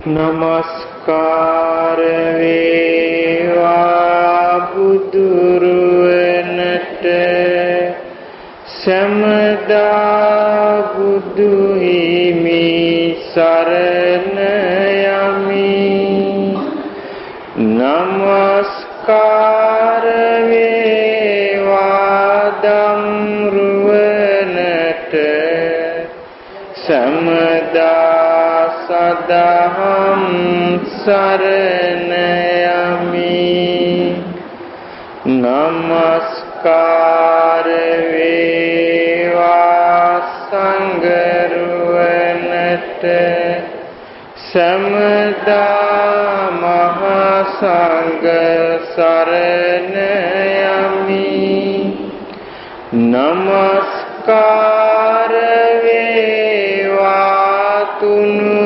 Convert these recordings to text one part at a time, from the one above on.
නමස්කාර වේවා බුදුරුවනට සමදා බුදු හිමි සරණ යමි. නමස්කාර වේවා දම්රුවනට සමදා සදහම් සරණ යමි. නමස්කාර වේවා සංඝරුවනට සමදා මහා සංඝ සරණ යමි. නමස්කාර වේවා තුනුරුවනට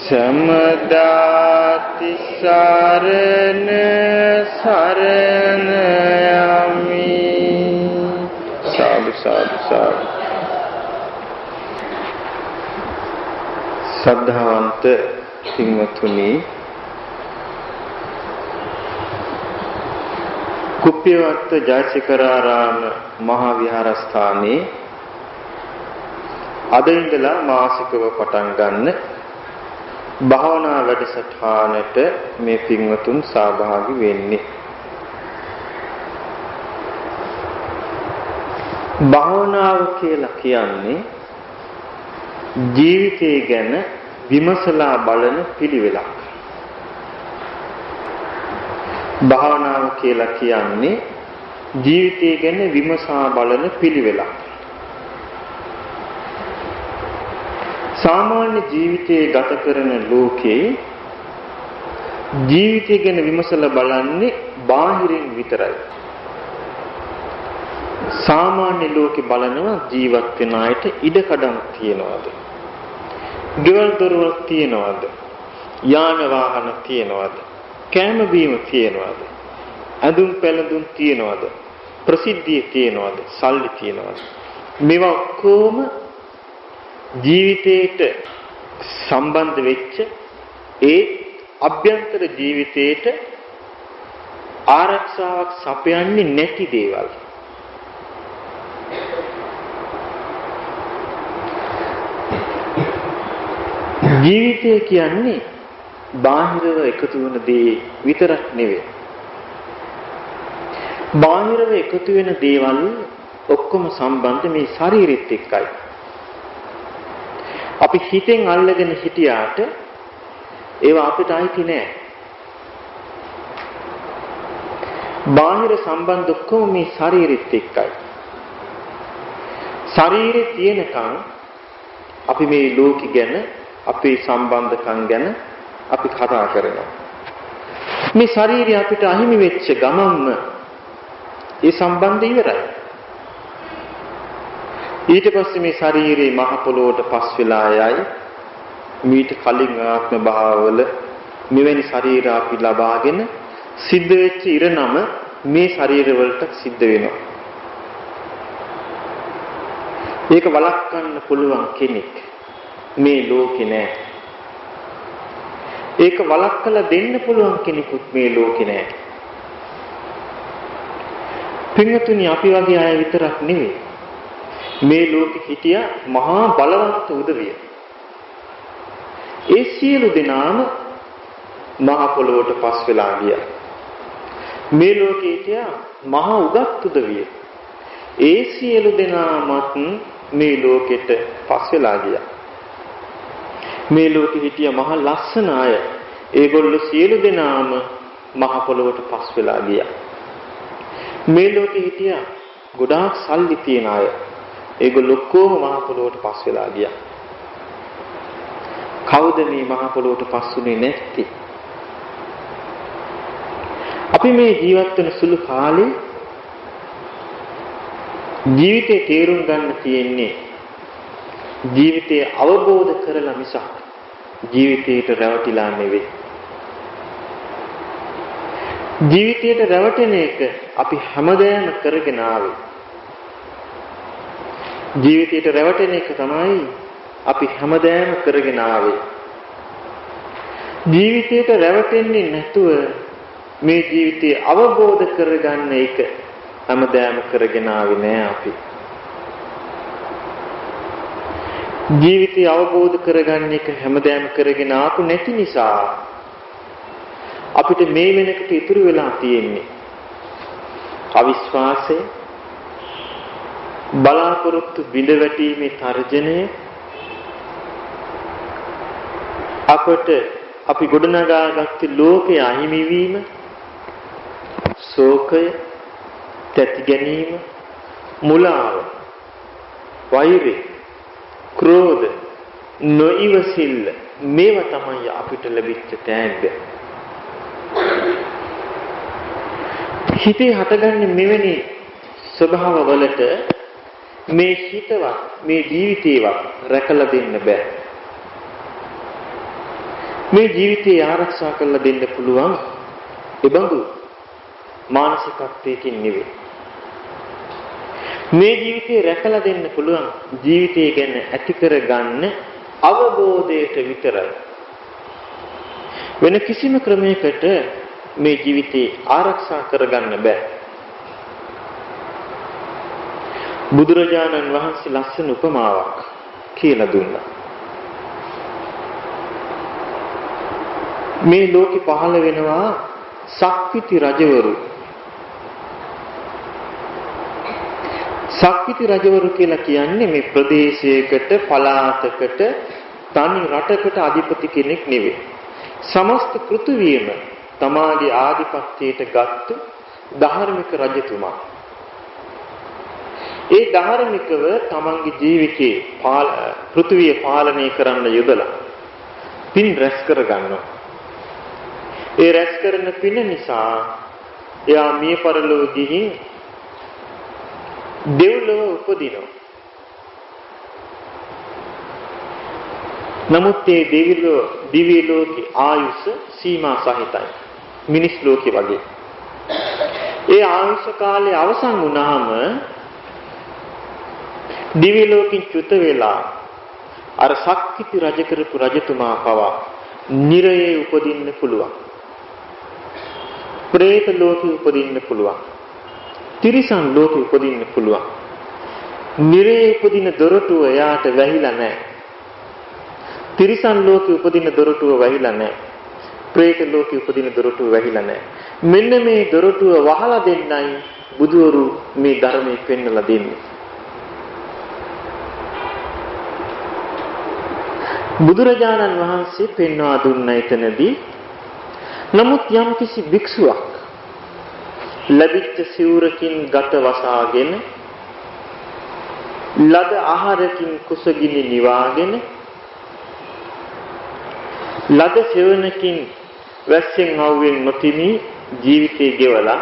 සමදාති සරණ සරණ යමි. සාදු සාදු සාදු. ශ්‍රද්ධාවන්ත පින්වත්නි, කුප්පියවත්ත ජයසිකරාරාම මහා විහාරස්ථානයේ අද ඉඳලා මාසිකව පටන් ගන්න භාවනා වැඩසටහනට මේ පින්වතුන් සහභාගී වෙන්නේ. භාවනාව කියලා කියන්නේ ජීවිතය ගැන විමසලා බලන පිළිවෙලක්. භාවනාව කියලා කියන්නේ ජීවිතය ගැන විමසා බලන පිළිවෙලක්. සාමාන්‍ය ජීවිතයේ ගත කරන ලෝකේ ජීවිතය ගැන විමසලා බලන්නේ බාහිරින් විතරයි. සාමාන්‍ය ලෝකේ බලනවා ජීවත් වෙන අයට ඉඩකඩම් තියනවාද? ගෙවල් දොරවල් තියනවාද? යාන වාහන තියනවාද? කෑම බීම තියනවාද? අඳුම් පැළඳුම් තියනවාද? ප්‍රසිද්ධිය තියනවාද? සල්ලි තියනවාද? මේවා ඔක්කොම ජීවිතයට සම්බන්ධ වෙච්ච ඒ අභ්‍යන්තර ජීවිතයට ආරක්ෂාවක් සපයන්නේ නැති දේවල්. ජීවිතය කියන්නේ බාහිරව එකතු වෙන දේ විතරක් නෙවෙයි. බාහිරව එකතු වෙන දේවල් ඔක්කොම සම්බන්ධ මේ ශරීරෙත් එක්කයි. අපි හිතෙන් අල්ලගෙන හිටියාට ඒවා අපිට අයිති නෑ. බාහිර සම්බන්ධ ඔක්කොම මේ ශරීරෙත් එක්කයි. ශරීරේ තියෙනකන් අපි මේ ලෝකෙ ගැන අපේ සම්බන්ධකම් ගැන අපි කතා කරනවා. මේ ශරීරය අපිට අහිමි වෙච්ච ගමන්ම ඒ සම්බන්ධය ඉවරයි. ඊට පස්සේ මේ ශරීරේ මහ පොළොවට පස් වෙලා යයි. මීට කලින් ආත්ම භාවවල මෙවැනි ශරීර අපි ලබාගෙන සිද්ධ වෙච්ච ඉරණම මේ ශරීර වලට සිද්ධ වෙනවා. ඒක වළක්වන්න පුළුවන් කෙනෙක් මේ ලෝකේ නෑ. ඒක වළක්වලා දෙන්න පුළුවන් කෙනෙකුත් මේ ලෝකේ නෑ. පින්වතුනි, අපි වගේ අය විතරක් නෙවෙයි මේ ලෝකෙ හිටිය මහා බලවන්ත උදවිය. ඒ සියලු දෙනාම මහ පොළොවට පස් වෙලා ගියා. මේ ලෝකෙ හිටිය මහා උගත් උදවිය. ඒ සියලු දෙනාමත් මේ ලෝකෙට පස් වෙලා ගියා. මේ ලෝකෙ හිටිය මහා ලස්සන අය. ඒගොල්ලෝ සියලු දෙනාම මහ පොළොවට පස් වෙලා ගියා. මේ ලෝකෙ හිටිය ගොඩාක් සල්ලි තියන අය. ඒගොල්ලෝ ඔක්කොම මහ පොළොවට පස් වෙලා ගියා. කවුද මේ මහ පොළොවට පස් වුනේ නැත්තේ? අපි මේ ජීවත් වෙන සුළු කාලේ ජීවිතේ තේරුම් ගන්න තියෙන්නේ ජීවිතය අවබෝධ කරලා මිසක් ජීවිතයට රැවටිලා නෙවෙයි. ජීවිතයට රැවටෙන එක අපි හැමදේම කරගෙන ආවේ. ජීවිතයට රැවටෙන එක තමයි අපි හැමදාම කරගෙන ආවේ. ජීවිතයට රැවටෙන්නේ නැතුව මේ ජීවිතය අවබෝධ කරගන්න එක හැමදාම කරගෙන ආවේ නෑ අපි. ජීවිතය අවබෝධ කරගන්න එක හැමදාම කරගෙන ආපු නැති නිසා අපිට මේ වෙනකොට ඉතුරු වෙලා තියෙන්නේ අවිශ්වාසය, බලාපොරොත්තු බිඳ වැටීමේ තර්ජනය, අපට අපි ගොඩනගාගත්තු ලෝකයේ අහිමි වීම, ශෝකය, තැති ගැනීම, මුලාව, වෛරය, ක්‍රෝධ, නොඉවසිල්ල මේවා තමයි අපිට ලැබිච්ච තෑග්ග. හිතේ හටගන්නේ මෙවැනි ස්වභාව වලට මේ හිතවත් මේ ජීවිතේවත් රැකලා දෙන්න බෑ. මේ ජීවිතය ආරක්ෂා කරලා දෙන්න පුළුවන් ඒබඳු මානසිකත්වයකින් නෙවෙයි. මේ ජීවිතය රැකලා දෙන්න පුළුවන් ජීවිතය ගැන ඇති කරගන්න අවබෝධයට විතරයි. වෙන කිසිම ක්‍රමයකට මේ ජීවිතය ආරක්ෂා කරගන්න බෑ. බුදුරජාණන් වහන්සේ ලස්සන උපමාවක් කියලා දුන්නා. මේ ලෝකෙ පහළ වෙනවා සක්විති රජවරු. සක්විති රජවරු කියලා කියන්නේ මේ ප්‍රදේශයකට, පළාතකට, තනි රටකට අධිපති කෙනෙක් නෙවෙයි. සමස්ත පෘථිවියම තමාගේ ආධිපත්‍යයට ගත්තු ධාර්මික රජතුමා. ඒ ධාර්මිකව තමන්ගේ ජීවිතේ පෘථිවිය පාලනය කරන්න යොදලා පින් රැස් කර ගන්නවා. ඒ රැස් කරන පින නිසා එයා මිය පරලොව ගිහින් දෙව්ලොව උපදිනවා. නමුත් ඒ දිව්‍ය ලෝකේ ආයුෂ සීමා සහිතයි. මිනිස් ලෝකේ වගේ. ඒ ආයුෂ කාලය අවසන් වුණාම දිව්‍ය ලෝකෙන් චුත වෙලා අර සක්විති රජ කරපු රජතුමා පවා නිරයේ උපදින්න පුළුවන්. പ്രേත ලෝකෙ උපදින්න පුළුවන්. තිරිසන් ලෝකෙ උපදින්න පුළුවන්. නිරයේ උපදින දොරටුව එයාට වැහිලා නැහැ. තිරිසන් ලෝකෙ උපදින දොරටුව වැහිලා නැහැ. പ്രേත ලෝකෙ උපදින දොරටුව වැහිලා නැහැ. මෙන්න මේ දොරටුව වහලා දෙන්නයි බුදුවරු මේ ධර්මයේ පෙන්වලා දෙන්නේ. බුදුරජාණන් වහන්සේ පෙන්වා දුන්න එතනදී නමුත් යම් කිසි භික්ෂුවක් ලැබිච්ච සිවුරකින් ගත වසාගෙන ලද ආහාරකින් කුසගිනි නිවාගෙන ලද සෙවණකින් වැස්සෙන් අවුවෙන් නොතිමි ජීවිතේ ගෙවලා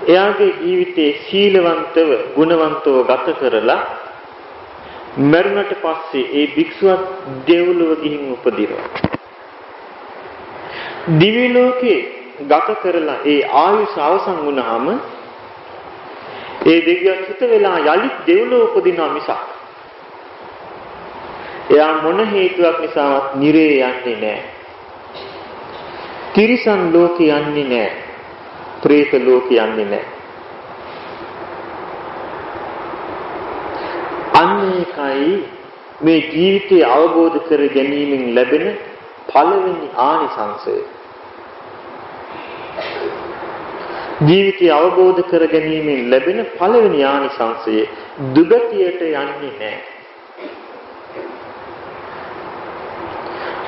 එයාගේ ජීවිතේ සීලවන්තව ගුණවන්තව ගත කරලා මරණට පස්සේ ඒ භික්ෂුවක් දෙව්ලොව ගිහින් උපදිනවා. දිව්‍ය ලෝකේ ගත කරලා ඒ ආයුෂ අවසන් වුණාම ඒ දෙවියන් හිත වෙලා යලිත් දෙව්ලොව උපදිනවා මිසක් එයා මොන හේතුවක් නිසාවත් නිරේ යන්නේ නැහැ. තිරිසන් ලෝකේ යන්නේ නැහැ. പ്രേත ලෝකේ යන්නේ නැහැ. අනේකයි මේ ජීවිතය අවබෝධ කර ගැනීමෙන් ලැබෙන පළවෙනි ආනිසංසය. ජීවිතය අවබෝධ කර ගැනීමෙන් ලැබෙන පළවෙනි ආනිසංසය දුගතියට යන්නේ නැහැ.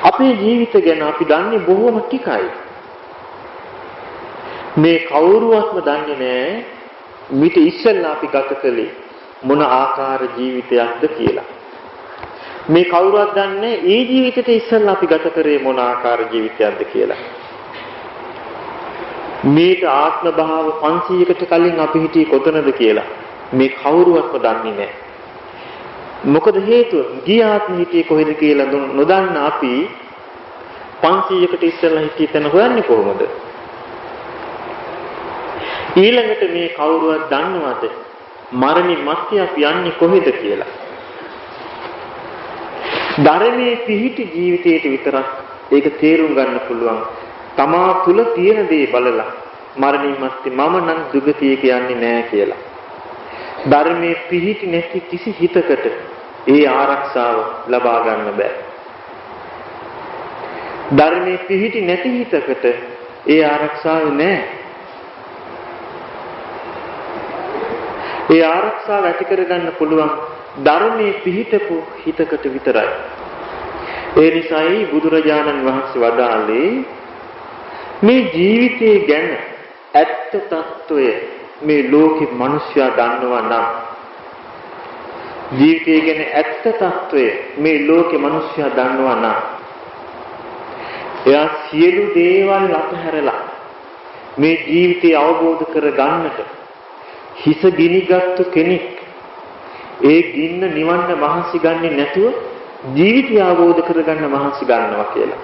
අපේ ජීවිත ගැන අපි දන්නේ බොහොම ටිකයි. මේ කවුරුවත්ම දන්නේ නැහැ මිට ඉස්සෙල්ලා අපි ගත කළේ මොන ආකාර ජීවිතයක්ද කියලා. මේ කවුරුවත් දන්නේ ඒ ජීවිතේට ඉස්සෙල්ලා අපි ගත කරේ මොන ආකාර ජීවිතයක්ද කියලා. මේක ආත්ම භාව 500කට කලින් අපි හිටියේ කොතනද කියලා මේ කවුරුවත්ම දන්නේ නැහැ. මොකද හේතුව ගිය ආත්ම හිටියේ කොහෙද කියලා නොදන්න අපි 500කට ඉස්සෙල්ලා හිටිය තැන හොයන්නේ කොහොමද? ඊළඟට මේ කවුරුවත් දන්නවද මරණින් මත්තේ අපි යන්නේ කොහෙද කියලා? ධර්මයේ පිහිටි ජීවිතයට විතරක් ඒක තේරුම් ගන්න පුළුවන්. තමා තුල තියෙන දේ බලලා මරණින් මත්තේ මම නම් දුගතියට යන්නේ නැහැ කියලා. ධර්මයේ පිහිටි නැති කිසි හිතකට ඒ ආරක්ෂාව ලබා ගන්න බෑ. ධර්මයේ පිහිටි නැති හිතකට ඒ ආරක්ෂාව නැහැ. ඒ ආරක්ෂාව ඇති කරගන්න පුළුවන් ධර්මයේ පිහිටපු හිතකට විතරයි. ඒ නිසායි බුදුරජාණන් වහන්සේ වදාළේ මේ ජීවිතය ගැන ඇත්ත తত্ত্বය මේ ලෝකේ මිනිස්සයා දන්නවා නම් ජීවිතය ගැන ඇත්ත తত্ত্বය මේ ලෝකේ මිනිස්සයා දන්නවා නම් එයා සියලු දේවල් අතහැරලා මේ ජීවිතය අවබෝධ කරගන්නට හිස ගිනිගත්තු කෙනෙක් ඒ ගින්න නිවන්න මහන්සි ගන්නේ නැතුව ජීවිතය අවබෝධ කරගන්න මහන්සි ගන්නවා කියලා.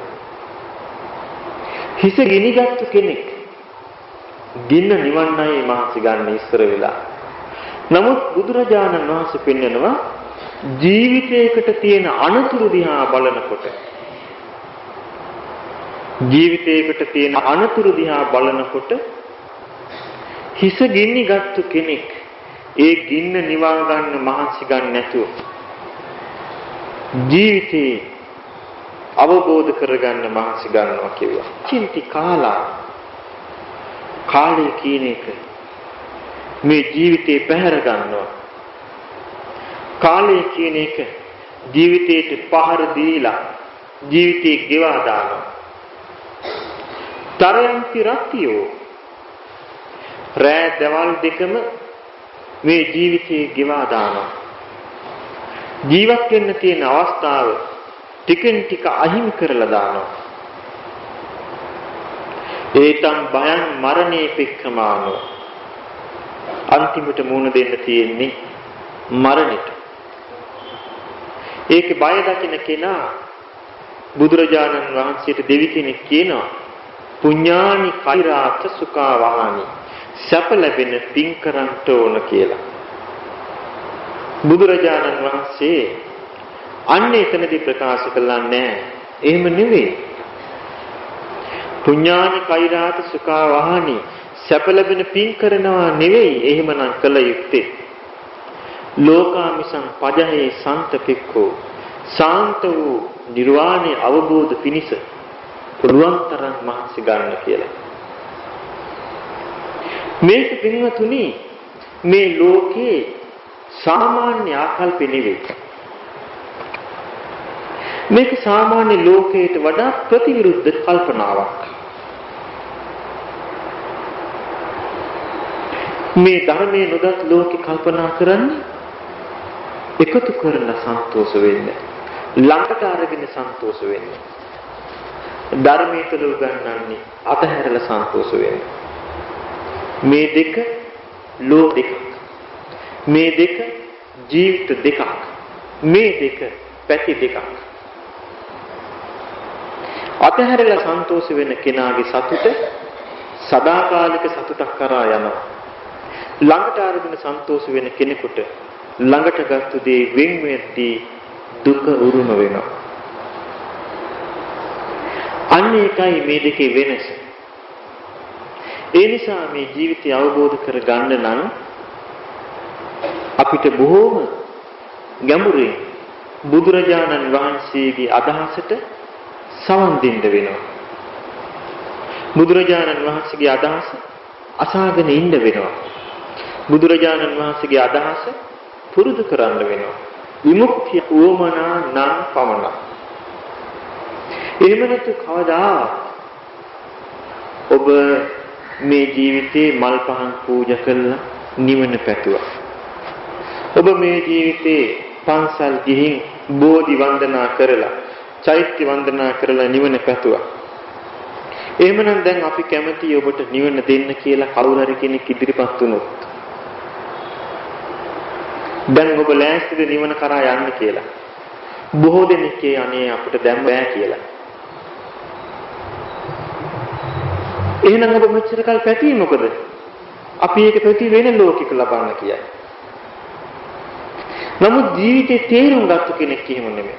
හිස ගිනිගත්තු කෙනෙක් ගින්න නිවන්නයි මහන්සි ගන්න ඉස්සර වෙලා. නමුත් බුදුරජාණන් වහන්සේ පෙන්වනවා ජීවිතයකට තියෙන අනතුරු දිහා බලනකොට ජීවිතයකට තියෙන අනතුරු දිහා බලනකොට හිස ගිනිගත්තු කෙනෙක් ඒ ගින්න නිවා ගන්න මහන්සි ගන්න නැතුව ජීවිතේ අවබෝධ කරගන්න මහන්සි ගන්නවා කියනවා. චින්ති කාලය කියන එක මේ ජීවිතේ පැහැර ගන්නවා. කාලය කියන එක ජීවිතේට පහර දීලා ජීවිතේ ගෙවා දානවා. තරයන්ති රත්තියෝ රෑ දවල් දෙකම මේ ජීවිතේ ගෙවා දානවා. ජීවත් වෙන්න තියෙන අවස්ථාව ටිකෙන් ටික අහිමි කරලා දානවා. ඒතම් බයං මරණේ පික්ඛමානෝ අන්තිමට මුණ දෙන්න තියෙන්නේ මරණයට. ඒකේ බය දකින්න කෙනා බුදුරජාණන් වහන්සේට දෙවි කෙනෙක් කියනවා පුඤ්ඤානි කෛරාත සුඛා වහානි සැප ලැබෙන පින් කරන්ට ඕන කියලා. බුදුරජාණන් වහන්සේ අන්න එතනදී ප්‍රකාශ කළා නෑ. එහෙම නෙවෙයි. පුඤ්ඤානි කෛරාත සුඛා වහානි සැප ලැබෙන පින් කරනවා නෙවෙයි. එහෙමනම් කළ යුත්තේ ලෝකාමිසං පජහේ සාන්තපෙක්ඛෝ සාන්ත වූ නිර්වාණය අවබෝධ පිණිස පුළුවන් තරම් මහන්සි ගන්න කියලා. මේක පින්වතුනි මේ ලෝකේ සාමාන්‍ය ආකල්පෙ නෙවෙයි. මේක සාමාන්‍ය ලෝකයට වඩා ප්‍රතිවිරුද්ධ කල්පනාවක්. මේ ධර්මයේ නොදත් ලෝකේ කල්පනා කරන්නේ එකතු කරලා සන්තෝෂ වෙන්න, ළඟට අරගෙන සන්තෝෂ වෙන්න. ධර්මයේ තුල උගන්වන්නේ අතහැරලා සන්තෝෂ වෙන්න. මේ දෙක ලෝක දෙකක්. මේ දෙක ජීවිත දෙකක්. මේ දෙක පැති දෙකක්. අතහැරලා සන්තෝෂ වෙන කෙනාගේ සතුට සදාකාලික සතුටක් කරා යනවා. ළඟට අරගෙන සන්තෝෂ වෙන කෙනෙකුට ළඟට ගත්තු දේ වෙන් වෙද්දී දුක උරුම වෙනවා. අන්න ඒකයි මේ දෙකේ වෙනස. ඒ නිසා මේ ජීවිතය අවබෝධ කරගන්න නම් අපිට බොහෝම ගැඹුරින් බුදුරජාණන් වහන්සේගේ අදහසට සවන් දෙන්න වෙනවා. බුදුරජාණන් වහන්සේගේ අදහස අසාගෙන ඉන්න වෙනවා. බුදුරජාණන් වහන්සේගේ අදහස පුරුදු කරන්න වෙනවා. විමුක්තිය උවමනා නම් පමණ. එහෙම නැතු කවදා ඔබ මේ ජීවිතේ මල් පහන් පූජා කරලා නිවන පැතුවා. ඔබ මේ ජීවිතේ පන්සල් ගිහින් බෝධි වන්දනා කරලා චෛත්‍ය වන්දනා කරලා නිවන පැතුවා. එහෙමනම් දැන් අපි කැමති ඔබට නිවන දෙන්න කියලා කවුරු හරි කෙනෙක් ඉදිරිපත් වුණොත්. දැන් ඔබ ලෑස්තිද නිවන කරා යන්න කියලා. බොහෝ දෙනෙක් අනේ අපිට දැන් බෑ කියලා. එහෙනම් ඔබ මෙච්චර කල් පැතියි මොකද? අපි ඒක පැති වෙන ලෝකික ලබන්න කියයි. නමුත් ජීවිතේ තේරුම් ගත්ත කෙනෙක් එහෙම නෙමෙයි.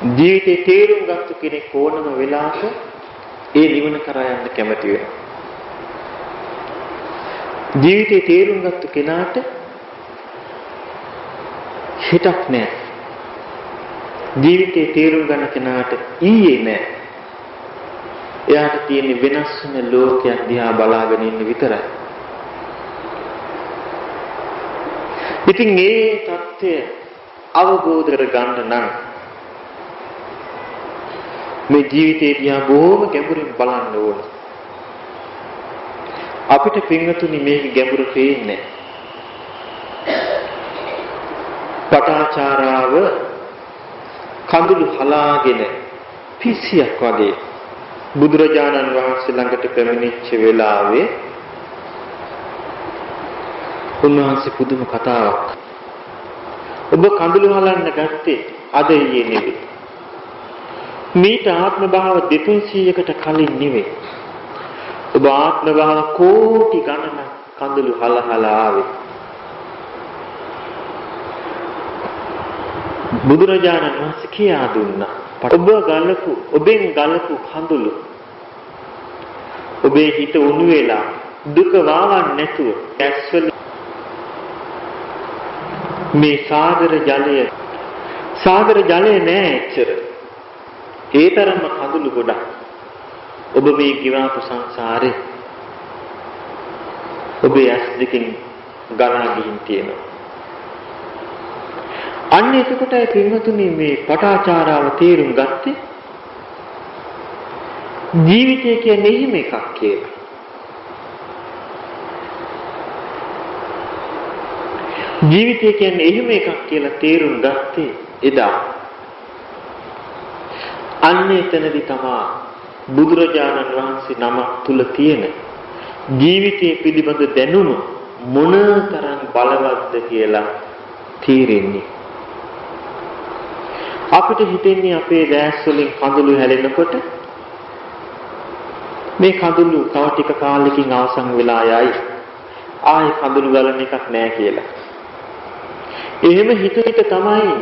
ජීවිතේ තේරුම් ගත්ත කෙනෙක් ඕනම වෙලාවක ඒ නිවන කරා යන්න කැමති වෙනවා. ජීවිතේ තේරුම් ගත්ත කෙනාට හිතක් නැහැ. ජීවිතේ තේරුම් ගන්න කෙනාට ඊයේ නැහැ. එයාට තියෙන වෙනස් වෙන ලෝකයක් දිහා බලාගෙන ඉන්න විතරයි. ඉතින් මේ தත්ත්වය අවබෝධ කරගන්න නම් මේ ජීවිතේ දිහා බොහොම ගැඹුරින් බලන්න ඕන. අපිට පින්වතුනි මේක ගැඹුරු පේන්නේ. පටාචාරාව කඳුළු හලාගෙන පිසියක් වගේ බුදුරජාණන් වහන්සේ ළඟට පැමිණිච්ච වෙලාවේ උන්වහන්සේ පුදුම කතාවක්. ඔබ කඳුළු හලන්න ගත්තේ අද ඊයේ නෙවෙයි. මීට ආත්ම භාව 200කට කලින් නෙවෙයි. ඔබ ආත්ම භාව කෝටි ගණනක් කඳුළු හලහලා ආවේ. බුදුරජාණන් වහන්සේ කියා දුන්නා. ඔබෙන් ගලපු කඳුළු ඔබේ හිත උණු වෙලා දුක වාවන්න නැතුව ඇස්වල මේ සාගර ජලය නෑ එච්චර. ඒ තරම්ම කඳුළු ගොඩක් ඔබ මේ ගිවාපු සංසාරේ ඔබේ ඇස් දෙකෙන් ගලා ගිහින් තියෙනවා. අන්න එතකොටයි පින්වතුනි මේ පටාචාරාව තේරුම් ගත්තේ ජීවිතය කියන්නේ එහෙම එකක් කියලා. ජීවිතය කියන්නේ එහෙම එකක් කියලා තේරුම් ගත්තේ එදා. අන්න එතනදී තමයි බුදුරජාණන් වහන්සේ නම තුල තියෙන ජීවිතය පිළිබඳ දැනුම මොනතරම් බලවත්ද කියලා තේරෙන්නේ. අපිට හිතෙන්නේ අපේ දැස් වලින් කඳුළු හැලෙනකොට මේ කඳුළු තව ටික කාලෙකින් අවසන් වෙලා යයි. ආයේ කඳුළු ගලන එකක් නෑ කියලා. එහෙම හිත තමයි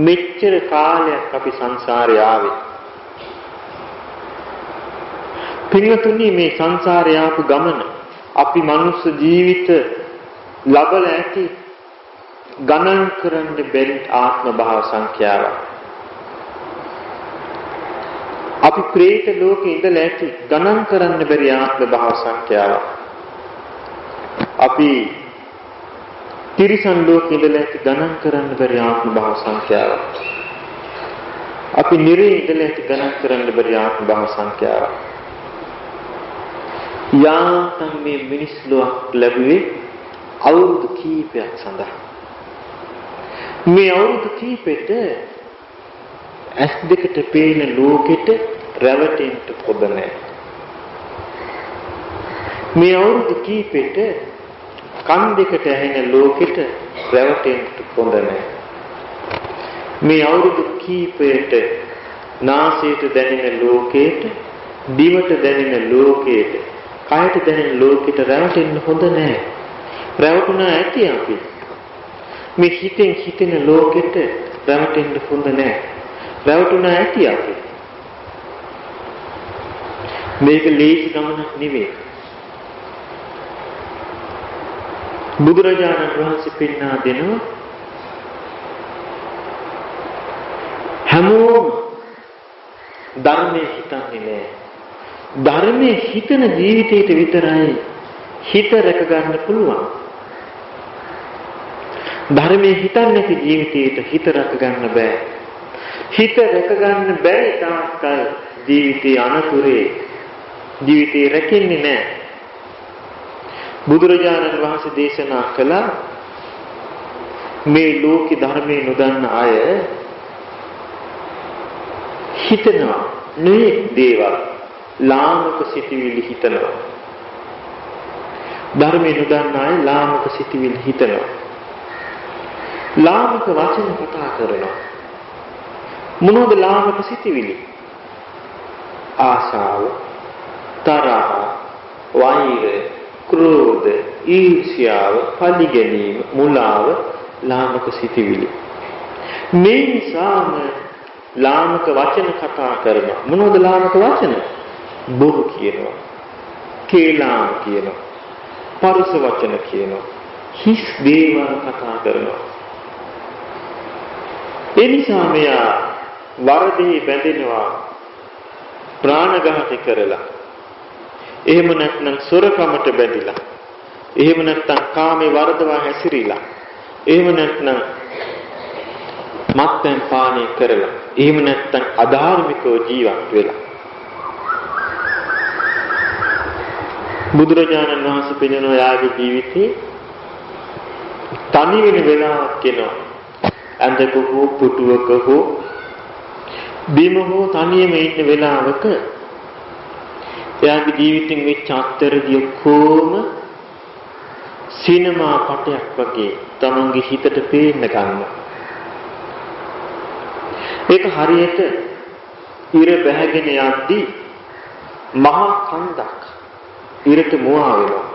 මෙච්චර කාලයක් අපි සංසාරේ ආවේ. පින්වතුනි මේ සංසාරේ ආපු ගමන අපි මනුස්ස ජීවිත ලබල ඇති ගණන් කරන්න බැරි ආත්ම භාව සංඛ්‍යාවක්. අපි ප්‍රේත ලෝකේ ඉඳලා ඇති ගණන් කරන්න බැරි ආත්ම භාව සංඛ්‍යාවක්. අපි තිරිසන් ලෝකේ ඉඳලා ඇති ගණන් කරන්න බැරි ආත්ම භාව සංඛ්‍යාවක්. අපි නිරේ ඉඳලා ඇති ගණන් කරන්න බැරි ආත්ම භාව සංඛ්‍යාවක්. යාතම් මේ මිනිස් ලෝක ලැබුවේ අවුරුදු කීපයක් සඳහා. මේ අවුරුදු කීපෙට ඇස් දෙකට පේන ලෝකෙට රැවටෙන්න පොද නැහැ. මේ අවුරුදු කීපෙට කන් දෙකට ඇහෙන ලෝකෙට රැවටෙන්න පොද නැහැ. මේ අවුරුදු කීපෙට නාසයට දැනෙන ලෝකෙට, දිවට දැනෙන ලෝකෙට, කයට දැනෙන ලෝකෙට රැවටෙන්න හොඳ නැහැ. රැවටුණා ඇති අපි. මේ හිතෙන් හිතෙන ලෝකෙට රැවටෙන්න හොඳ නැහැ. රැවටුණා ඇති අපි. මේක ලේසි ගමනක් නෙවෙයි. බුදුරජාණන් වහන්සේ පෙන්වා දෙනවා හැමෝම ධර්මයේ හිතන්නේ නැහැ. ධර්මයේ හිතන ජීවිතයට විතරයි හිත රැක ගන්න පුළුවන්. ධර්මයේ හිතන්නේ නැති ජීවිතයට හිත රැක ගන්න බෑ. හිත රැක ගන්න බැරි තාක්කල් ජීවිතේ අනතුරේ ජීවිතේ රැකෙන්නේ නැහැ. බුදුරජාණන් වහන්සේ දේශනා කළා මේ ලෝකේ ධර්මයේ නොදන්න අය හිතනවා නේ දේවල් ලාමක සිටිවිලි හිතනවා. ධර්මයේ නොදන්න අය ලාමක සිටිවිලි හිතනවා. ලාමක වචන කතා කරනවා. මොනවද ලාමක සිටිවිලි? ආශාව, තරහ, වෛරය, ක්‍රෝධ, ඊර්ෂ්‍යාව, පරිගැනීම, මුලාව ලාමක සිටිවිලි. මේ නිසාම ලාමක වචන කතා කරනවා. මොනවද ලාමක වචන? බොරු කියනවා. කේලාම් කියනවා. පරුස වචන කියනවා. හිස් දේවල් කතා කරනවා. ඒ නිසා මෙයා වරදෙහි බැඳෙනවා ප්‍රාණඝාතය කරලා. එහෙම නැත්නම් සොරකමට බැඳිලා. එහෙම නැත්නම් කාමේ වරදවා හැසිරීලා. එහෙම නැත්නම් මත්පැන් පානය කරලා. එහෙම නැත්නම් අධාර්මිකව ජීවත් වෙලා. බුදුරජාණන් වහන්සේ පෙන්වන යාගේ ජීවිතේ තනි වෙන වෙලාවක් එනවා. ඇඳක හෝ පුටුවක හෝ බිම හෝ තනියම ඉන්න වෙලාවක එයාගේ ජීවිතෙන් වෙච්ච අත්තරදී කොහොම සිනමා පටයක් වගේ තමන්ගේ හිතට පේන්න ගන්නවා. ඒක හරියට ඉර බැහැගෙන යද්දී මහා කන්දක් ඉරට මුවා වෙනවා.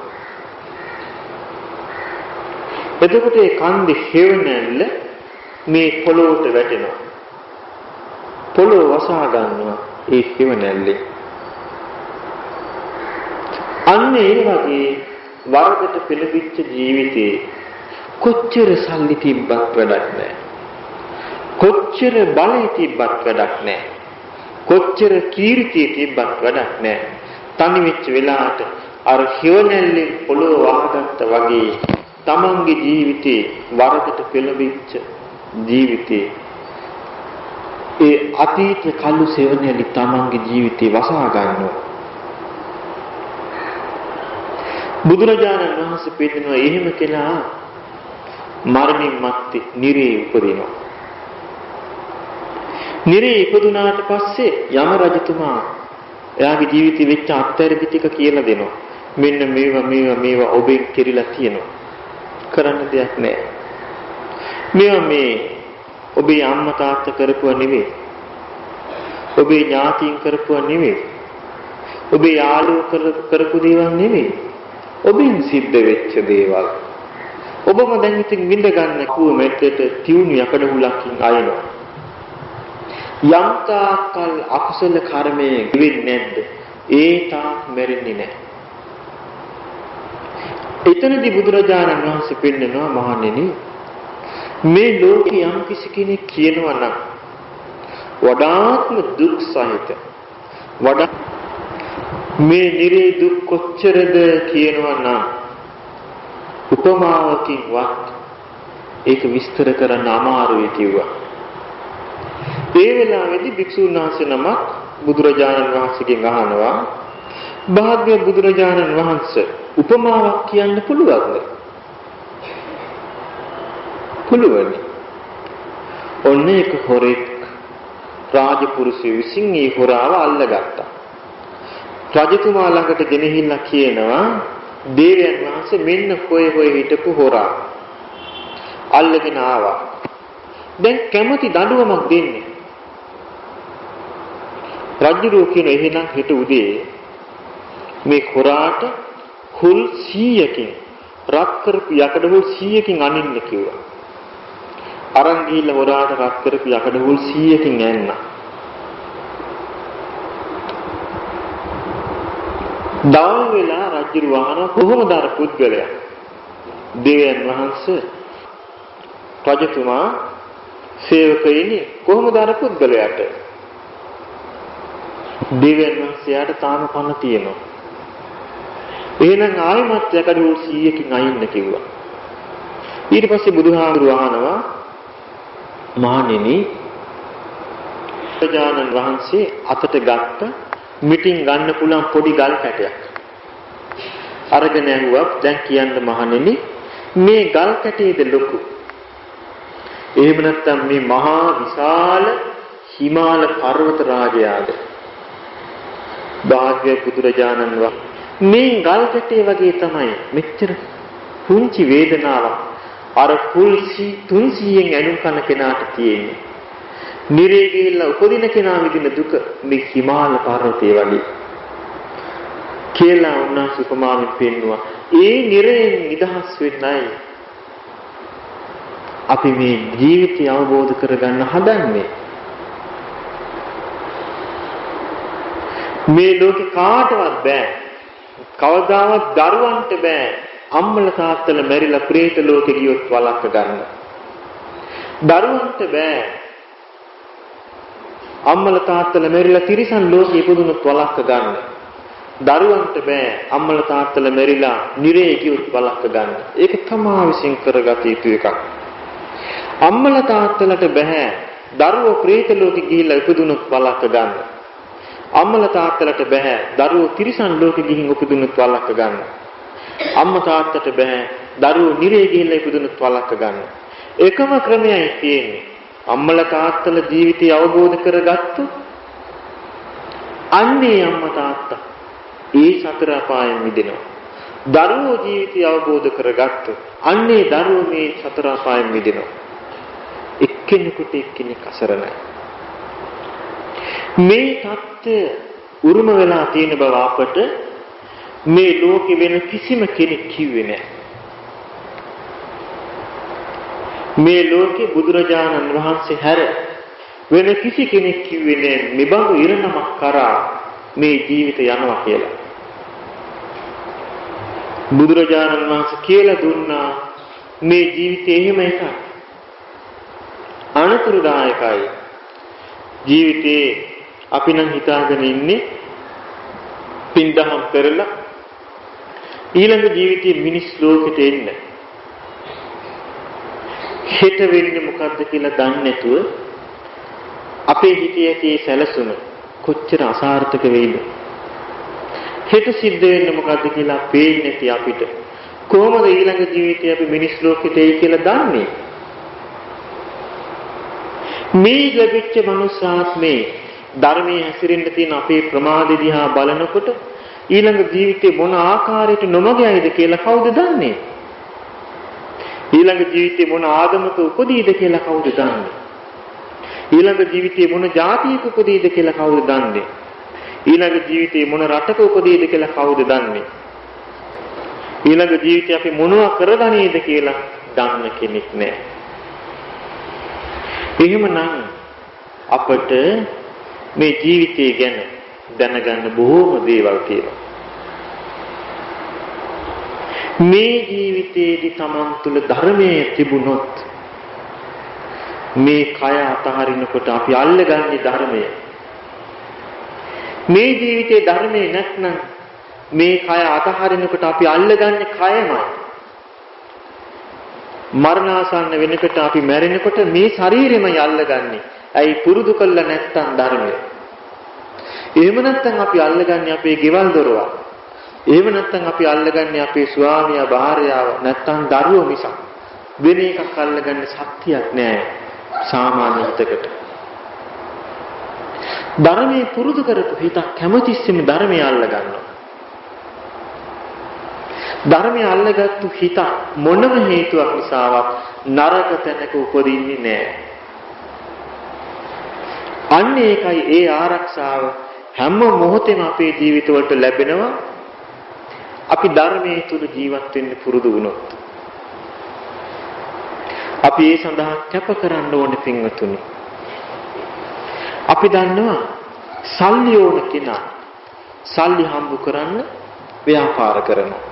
එතකොට ඒ කන්දේ හේවණල්ල මේ පොළොවට වැටෙනවා. පොළොව වසා ගන්නවා ඒ හේවණල්ලේ. අන්න ඒ වගේ වරදට පෙළඹිච්ච ජීවිතේ කොච්චර සල්ලි තිබ්බත් වැඩක් නැහැ. කොච්චර බලය තිබ්බත් වැඩක් නැහැ. කොච්චර කීර්තිය තිබ්බත් වැඩක් නැහැ. තනි වෙච්ච වෙලාවට අර හේවණල්ලෙන් පොළොව වහගත්ත වගේ තමන්ගේ ජීවිතේ වරදට පෙළඹිච්ච ජීවිතේ ඒ අතීත කලු සෙවණැලි තමන්ගේ ජීවිතේ වසා ගන්නවා. බුදුරජාණන් වහන්සේ පෙන්නනවා එහෙම කෙනා මරණින් මත්තේ නිරේ උපදිනවා. නිරේ ඉපදුනාට පස්සේ යම රජතුමා එයාගේ ජීවිතේ වෙච්ච අත්හැරපි ටික කියලා දෙනවා. මෙන්න මේවා ඔබෙන් කෙරිලා තියෙනවා. කරන්න දෙයක් නැහැ. මේවා මේ ඔබේ අම්මා තාත්තා කරපුවා නෙවෙයි. ඔබේ ඥාතීන් කරපුවා නෙවෙයි. ඔබේ යාළුවෝ කරපු දේවල් නෙවෙයි. ඔබෙන් සිද්ධ වෙච්ච දේවල්. ඔබම දැන් ඉතින් විඳ ගන්න කුව මෙතෙට තියුණු යකඩ හුලකින් අයනවා. යම් තාකල් අකුසල කර්මයේ ගෙවෙන්නේ නැද්ද? ඒ තාක් මැරෙන්නේ නැහැ. එතනදී බුදුරජාණන් වහන්සේ පෙන්නනවා මහණෙනි මේ ලෝකේ යම් කිසි කෙනෙක් කියනවා නම් වඩාත්ම දුක් සහිත වඩා මේ නිරේ දුක් කොච්චරද කියනවා නම් උපමාවකින්වත් ඒක විස්තර කරන්න අමාරුයි කිව්වා. ඒ වෙලාවේදී භික්ෂුන් වහන්සේ නමක් බුදුරජාණන් වහන්සේගෙන් අහනවා භාග්‍යවත් බුදුරජාණන් වහන්සේ උපමාවක් කියන්න පුළුවන්ද? පුළුවන්. ඔන්න එක හොරෙක් රාජපුරුෂය විසින් ඒ හොරාව අල්ලගත්තා. රජතුමා ළඟට ගෙනහිල්ලා කියනවා දේවයන් වහන්සේ මෙන්න හොය හිටපු හොරා අල්ලගෙන ආවා. දැන් කැමති දඬුවමක් දෙන්නේ. රජුරෝ කියන එහෙනම් හෙට උදේ මේ හොරාට හුල් 100කින් රත් කරපු යකඩ හුල් 100කින් අනින්න කිව්වා. අරන් ගිහිල්ලා හොරාට රත් කරපු යකඩ හුල් 100කින් ඇන්නා. දවල් වෙලා රජු වහන කොහොමද අර පුද්ගලයා දෙවියන් වහන්සේ රජතුමා සේවකයිනි කොහොමද අර පුද්ගලයාට දෙවියන් වහන්සේට තාම පණ තියෙනවා. එහෙනම් ආයෙමත් යකඩ හුල් 100කින් අයින්න කිව්වා. ඊට පස්සේ බුදුහාමුදුරුවෝ අහනවා මහණෙනි ප්‍රජානන් වහන්සේ අතට ගත්ත මිටින් ගන්න පුළුවන් පොඩි ගල් කැටයක් අරගෙන ඇහුවා දැන් කියන්න මහණෙනි මේ ගල් කැටේද ලොකු එහෙම නැත්නම් මේ මහා විශාල හිමාල පර්වත රාජයාද භාග්‍ය බුදුරජාණන් වහන්සේ මේ ගල් කැටේ වගේ තමයි මෙච්චර පුංචි වේදනාවක් අර කුල් 300න් ඇනුම් කන කෙනාට තියෙන්නේ. නිරේ ගිහිල්ලා උපදින කෙනා විඳින දුක මේ හිමාල පර්වතයේ වගේ. කියලා උන්වහන්සේ උපමාවෙන් පෙන්නවා. ඒ නිරයෙන් නිදහස් වෙන්නයි අපි මේ ජීවිතය අවබෝධ කරගන්න හදන්නේ. මේ ලෝකේ කාටවත් බෑ. කවදාවත් දරුවන්ට බෑ. අම්මලා තාත්තලා මැරිලා ප්‍රේත ලෝකෙ ගියොත් වළක්ව ගන්න. දරුවන්ට බෑ. අම්මලා තාත්තලා මැරිලා තිරිසන් ලෝකෙ ඉපදුනොත් වළක්ව ගන්න. දරුවන්ට බෑ. අම්මලා තාත්තලා මැරිලා නිරේ ගියොත් වළක්ව ගන්න. ඒක තමා විසින් කරගත යුතු එකක්. අම්මලා තාත්තලාට බෑ. දරුවෝ ප්‍රේත ලෝකෙ ගිහිල්ලා ඉපදුනොත් වළක්ව ගන්න. අම්මලා තාත්තලාට බෑ. දරුවෝ තිරිසන් ලෝකෙ ගිහින් ඉපදුනොත් වළක්ව ගන්න. අම්මා තාත්තට බෑ. දරුවෝ නිරේ ගිහිල්ලා ඉපදුනොත් වළක්ව ගන්න. එකම ක්‍රමයයි තියෙන්නේ. අම්මලා තාත්තලා ජීවිතය අවබෝධ කරගත්තොත් අන්නේ අම්මා තාත්තා ඒ සතර අපායෙන් මිදෙනවා. දරුවෝ ජීවිතය අවබෝධ කරගත්තොත් අන්නේ දරුවෝ මේ සතර අපායෙන් මිදෙනවා. එක්කෙනෙකුට එක්කෙනෙක් අසරණයි. මේ தත්ත්වය උරුම වෙලා තියෙන බව අපට මේ ලෝකෙ වෙන කිසිම කෙනෙක් කිව්වේ නැහැ. මේ ලෝකේ බුදුරජාණන් වහන්සේ හැර වෙන කිසි කෙනෙක් කිව්වේ නැහැ මෙබඳු ඉරණමක් කරා මේ ජීවිත යනවා කියලා. බුදුරජාණන් වහන්සේ කියලා දුන්නා මේ ජීවිතේ එහෙම එකක්. අනතුරුදායකයි. ජීවිතේ අපි නම් හිතාගෙන ඉන්නේ පින්දහම් කරලා ඊළඟ ජීවිතේ මිනිස් ලෝකෙට එන්න. හෙට වෙන්නේ මොකද්ද කියලා දන්නේ නැතුව අපේ හිතේ ඇති සැලසුම කොච්චර අසාර්ථක වෙයිද? හෙට සිද්ධ වෙන්නේ මොකද්ද කියලා පේන්නේ නැති අපිට කොහොමද ඊළඟ ජීවිතේ අපි මිනිස් ලෝකෙට එයි කියලා දන්නේ? මේ ලැබිච්ච මනුස්සාත්මේ ධර්මයේ හැසිරෙන්න තියෙන අපේ ප්‍රමාද දිහා බලනකොට ඊළඟ ජීවිතේ මොන ආකාරයට නොමග යයිද කියලා කවුද දන්නේ? ඊළඟ ජීවිතේ මොන ආගමක උපදීද කියලා කවුද දන්නේ? ඊළඟ ජීවිතේ මොන ජාතියක උපදීද කියලා කවුද දන්නේ? ඊළඟ ජීවිතේ මොන රටක උපදීද කියලා කවුද දන්නේ? ඊළඟ ජීවිතේ අපි මොනවා කරගනීද කියලා දන්න කෙනෙක් නැහැ. එහෙමනම් අපට මේ ජීවිතය ගැන දැනගන්න බොහෝම දේවල් තියෙනවා. මේ ජීවිතයේදී Taman තුල ධර්මයේ තිබුණොත් මේ කය අතහරිනකොට අපි අල්ලගන්නේ ධර්මය. මේ ජීවිතේ ධර්මයේ නැත්නම් මේ කය අතහරිනකොට අපි අල්ලගන්නේ කයමයි. මරණාසන්න වෙනකොට අපි මැරෙනකොට මේ ශරීරෙමයි අල්ලගන්නේ. ඇයි පුරුදු කළා නැත්නම් ධර්මය. එහෙම නැත්නම් අපි අල්ලගන්නේ අපේ ගෙවල් දොරවල්. එහෙම නැත්නම් අපි අල්ලගන්නේ අපේ ස්වාමියා භාර්යාව නැත්නම් දරුවෝ මිසක් වෙන එකක් අල්ලගන්න ශක්තියක් නැහැ සාමාන්‍ය හිතකට. ධර්මයේ පුරුදු කරපු හිත කැමැතිස්සෙම ධර්මයේ අල්ලගන්නවා. ධර්මයේ අල්ලගත්තු හිත මොනම හේතුවක් නිසාවත් නරක තැනක උපදින්නේ නැහැ. අන්න ඒකයි ඒ ආරක්ෂාව හැම මොහොතෙම අපේ ජීවිතවලට ලැබෙනවා. අපි ධර්මයේ තුල ජීවත් වෙන්න පුරුදු වුණොත්. අපි ඒ සඳහා කැප කරන්න ඕනේ පින්වතුනි. අපි දන්නවා සල්ලි ඕන කෙනා සල්ලි හම්බ කරන්න ව්‍යාපාර කරනවා.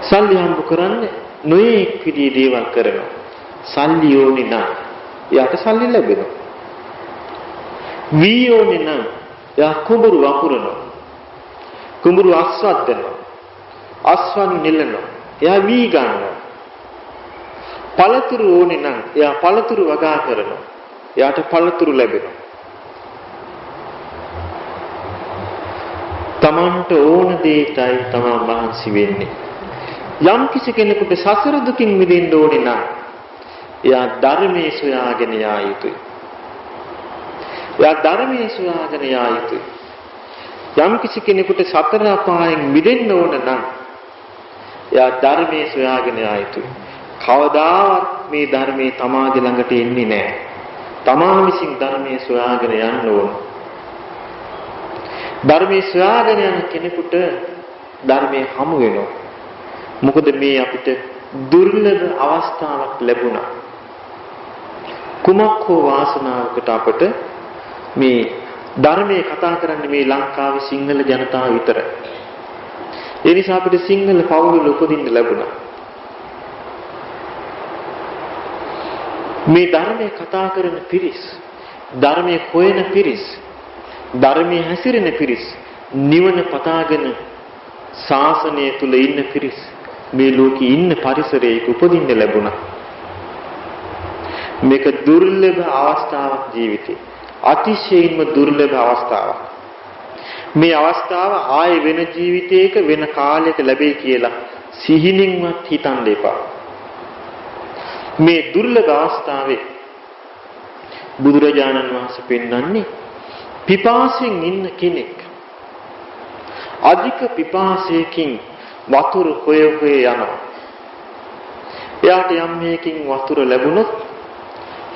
සල්ලි හම්බ කරන්න නොයෙක් විදිහේ දේවල් කරනවා. සල්ලි ඕනේ නම් යාට සල්ලි ලැබෙනවා. වී ඕනේ නම් යා කුඹුරු වපුරනවා. කුඹුරු අස්වද්දනවා. අස්වන් නෙලනවා. එයා වී ගන්නවා. පළතුරු ඕනේ නම් එයා පළතුරු වගා කරනවා. එයාට පළතුරු ලැබෙනවා. තමන්ට ඕන දෙයටයි තමන් මහන්සි වෙන්නේ. යම් කිසි කෙනෙකුට සසර දුකින් මිදෙන්න ඕනේ නම් එයා ධර්මයේ සොයාගෙන යා යුතුයි. එයා ධර්මයේ සොයාගෙන යා යුතුයි. යම් කිසි කෙනෙකුට සතර අපායෙන් මිදෙන්න ඕන නම් එයා ධර්මයේ සොයාගෙන යා යුතුයි. කවදාවත් මේ ධර්මයේ තමාගේ ළඟට එන්නේ නැහැ. තමා විසින් ධර්මයේ සොයාගෙන යන්න ඕන. ධර්මයේ සොයාගෙන යන කෙනෙකුට ධර්මයේ හමු වෙනවා. මොකද මේ අපිට දුර්ලභ අවස්ථාවක් ලැබුණා. කුමක් හෝ වාසනාවකට අපට මේ ධර්මයේ කතා කරන්නේ මේ ලංකාවේ සිංහල ජනතාව විතරයි. ඒ නිසා අපිට සිංහල පවුල් උපදින්න ලැබුණා. මේ ධර්මයේ කතා කරන පිරිස්, ධර්මයේ හොයන පිරිස්, ධර්මයේ හැසිරෙන පිරිස්, නිවන පතාගෙන ශාසනය තුල ඉන්න පිරිස් මේ ලෝකේ ඉන්න පරිසරයක උපදින්න ලැබුණා. මේක දුර්ලභ අවස්ථාවක් ජීවිතේ. අතිශයින්ම දුර්ලභ අවස්ථාවක්. මේ අවස්ථාව ආයේ වෙන ජීවිතයක වෙන කාලයක ලැබෙයි කියලා සිහිනින්වත් හිතන්න එපා. මේ දුර්ලභ අවස්ථාවේ බුදුරජාණන් වහන්සේ පෙන්වන්නේ පිපාසයෙන් ඉන්න කෙනෙක් අධික පිපාසයකින් වතුර හොය යනවා. එයාට යම් මේකින් වතුර ලැබුණොත්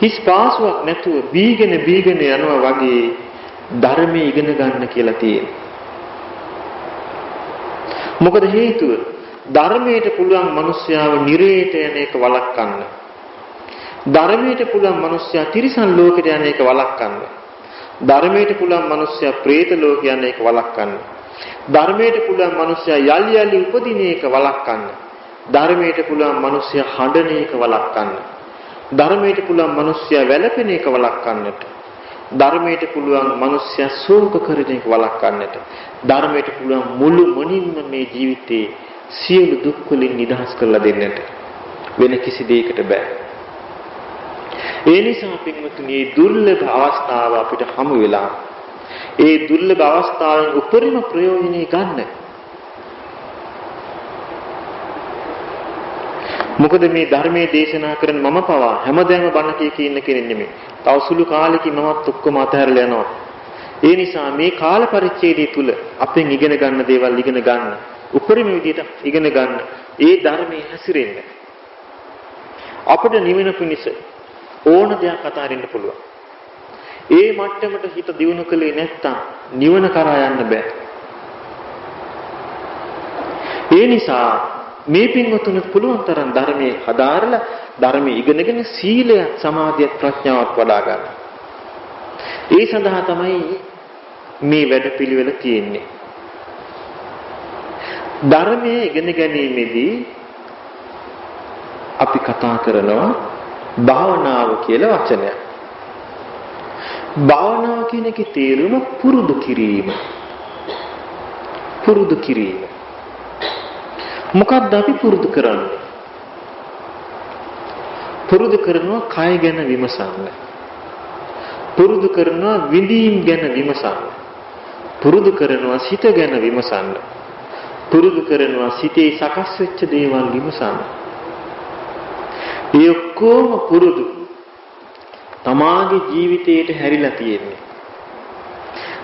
හිස් පාසුවක් නැතුව බීගෙන යනවා වගේ ධර්මයේ ඉගෙන ගන්න කියලා තියෙනවා. මොකද හේතුව ධර්මයට පුළුවන් මිනිස්යාව නිරේට යන එක වළක්වන්න. ධර්මයට පුළුවන් මිනිස්යා තිරිසන් ලෝකෙට යන එක වළක්වන්න. ධර්මයට පුළුවන් මිනිස්යා പ്രേත ලෝකෙ යන එක වළක්වන්න. ධර්මයට පුළුවන් මිනිස්යා යලි උපදින එක වළක්වන්න. ධර්මයට පුළුවන් මිනිස්යා හඬන එක වළක්වන්න. ධර්මයට පුළුවන් මිනිස්යා වැළපෙන එක වළක්වන්නට. ධර්මයට පුළුවන් මිනිස්යා ශෝක කරන එක වළක්වන්නට. ධර්මයට පුළුවන් මුළු මොනින්ම මේ ජීවිතේ සියලු දුක් වලින් නිදහස් කරලා දෙන්නට. වෙන කිසි දෙයකට බෑ. ඒ නිසා පින්වතුනි මේ දුර්ලභ අවස්ථාව අපිට හමු වෙලා ඒ දුර්ලභ අවස්ථාවෙන් උපරිම ප්‍රයෝජනෙ ගන්න. මොකද මේ ධර්මයේ දේශනා කරන මම පවා හැමදේම බණ කී ඉන්න කෙනෙක් නෙමෙයි. තව සුළු කාලෙකින් මමත් ඔක්කොම අතහැරලා යනවා. ඒ නිසා මේ කාල පරිච්ඡේදය තුල අපෙන් ඉගෙන ගන්න දේවල් ඉගෙන ගන්න. උපරිම විදියට ඉගෙන ගන්න. ඒ ධර්මයේ හැසිරෙන්න. අපිට නිවන පිණිස ඕන දෙයක් අතාරින්න පුළුවන්. ඒ මට්ටමට හිත දියුණු කළේ නැත්තම් නිවන කරා යන්න බෑ. ඒ නිසා මේ පින්වතුන්ට පුළුවන් තරම් ධර්මයේ හදාarලා ධර්මයේ ඉගෙනගෙන සීලය, සමාධිය, ප්‍රඥාවත් වඩා ගන්න. ඒ සඳහා තමයි මේ වැඩපිළිවෙල තියෙන්නේ. ධර්මයේ ඉගෙන ගැනීමේදී අපි කතා කරනවා භාවනාව කියලා වචනයක්. භාවනාව කියන එකේ තේරුම පුරුදු කිරීම. පුරුදු කිරීම. මොකක්ද අපි පුරුදු කරන්නේ? පුරුදු කරනවා කය ගැන විමසන්න. පුරුදු කරනවා විඳීම් ගැන විමසන්න. පුරුදු කරනවා සිත ගැන විමසන්න. පුරුදු කරනවා සිතේ සකස් වෙච්ච දේවල් විමසන්න. ඒ ඔක්කොම පුරුදු තමාගේ ජීවිතයට හැරිලා තියෙන්නේ.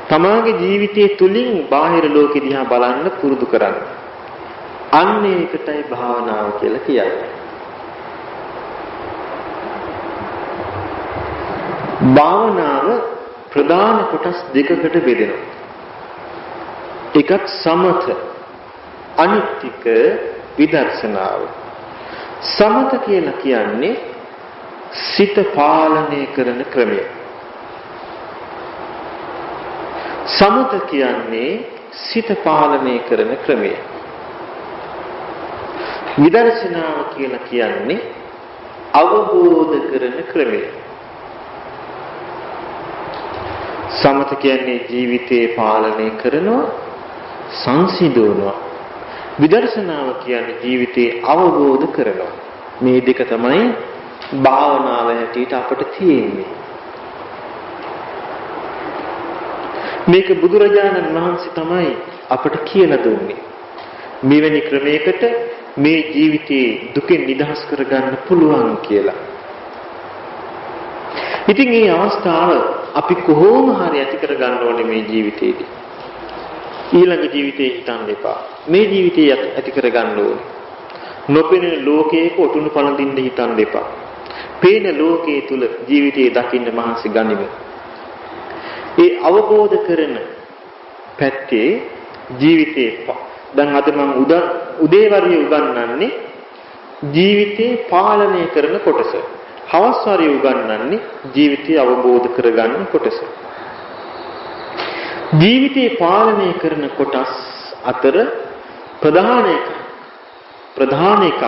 තමාගේ ජීවිතය තුලින් බාහිර ලෝකෙ දිහා බලන්න පුරුදු කරන්න. අන්න ඒකටයි භාවනාව කියලා කියන්නේ. භාවනාව ප්‍රධාන කොටස් දෙකකට බෙදෙනවා. එකක් සමත, අනිත් එක විදර්ශනාව. සමත කියලා කියන්නේ සිත පාලනය කරන ක්‍රමය. සමත කියන්නේ සිත පාලනය කරන ක්‍රමය. විදර්ශනාව කියලා කියන්නේ අවබෝධ කරන ක්‍රමය. සමත කියන්නේ ජීවිතේ පාලනය කරනවා, සංසිඳවනවා. විදර්ශනාව කියන්නේ ජීවිතේ අවබෝධ කරනවා. මේ දෙක තමයි භාවනාව හැටියට අපට තියෙන්නේ. මේක බුදුරජාණන් වහන්සේ තමයි අපට කියලා දුන්නේ. මෙවැනි ක්‍රමයකට මේ ජීවිතේ දුකෙන් නිදහස් කරගන්න පුළුවන් කියලා. ඉතින් මේ අවස්ථාව අපි කොහොම හරි ඇති කරගන්න ඕනේ මේ ජීවිතේදී. ඊළඟ ජීවිතේ හිතන්න එපා. මේ ජීවිතේ ඇති කරගන්න ඕනේ. නොපෙනෙන ලෝකයක ඔටුනු පළඳින්න හිතන්න එපා. පේන ලෝකයේ තුල ජීවිතේ දකින්න මහන්සි ගනිමු. ඒ අවබෝධ කරන පැත්තේ ජීවිතේ දැන් අද මම උදේවරුේ උගන්වන්නේ ජීවිතේ පාලනය කරන කොටස. හවස් වරුේ උගන්වන්නේ ජීවිතය අවබෝධ කරගන්න කොටස. ජීවිතේ පාලනය කරන කොටස් අතර ප්‍රධාන එකක්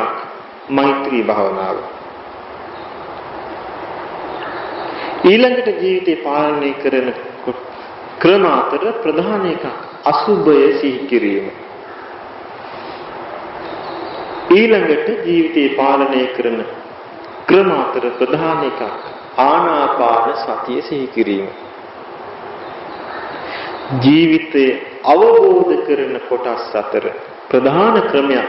මෛත්‍රී භාවනාව. ඊළඟට ජීවිතේ පාලනය කරන ක්‍රම අතර ප්‍රධාන එකක් අසුභය සිහි කිරීම. ඊළඟට ජීවිතේ පාලනය කරන ක්‍රම අතර ප්‍රධාන එකක් ආනාපාන සතිය සිහි කිරීම. ජීවිතය අවබෝධ කරන කොටස් අතර ප්‍රධාන ක්‍රමයක්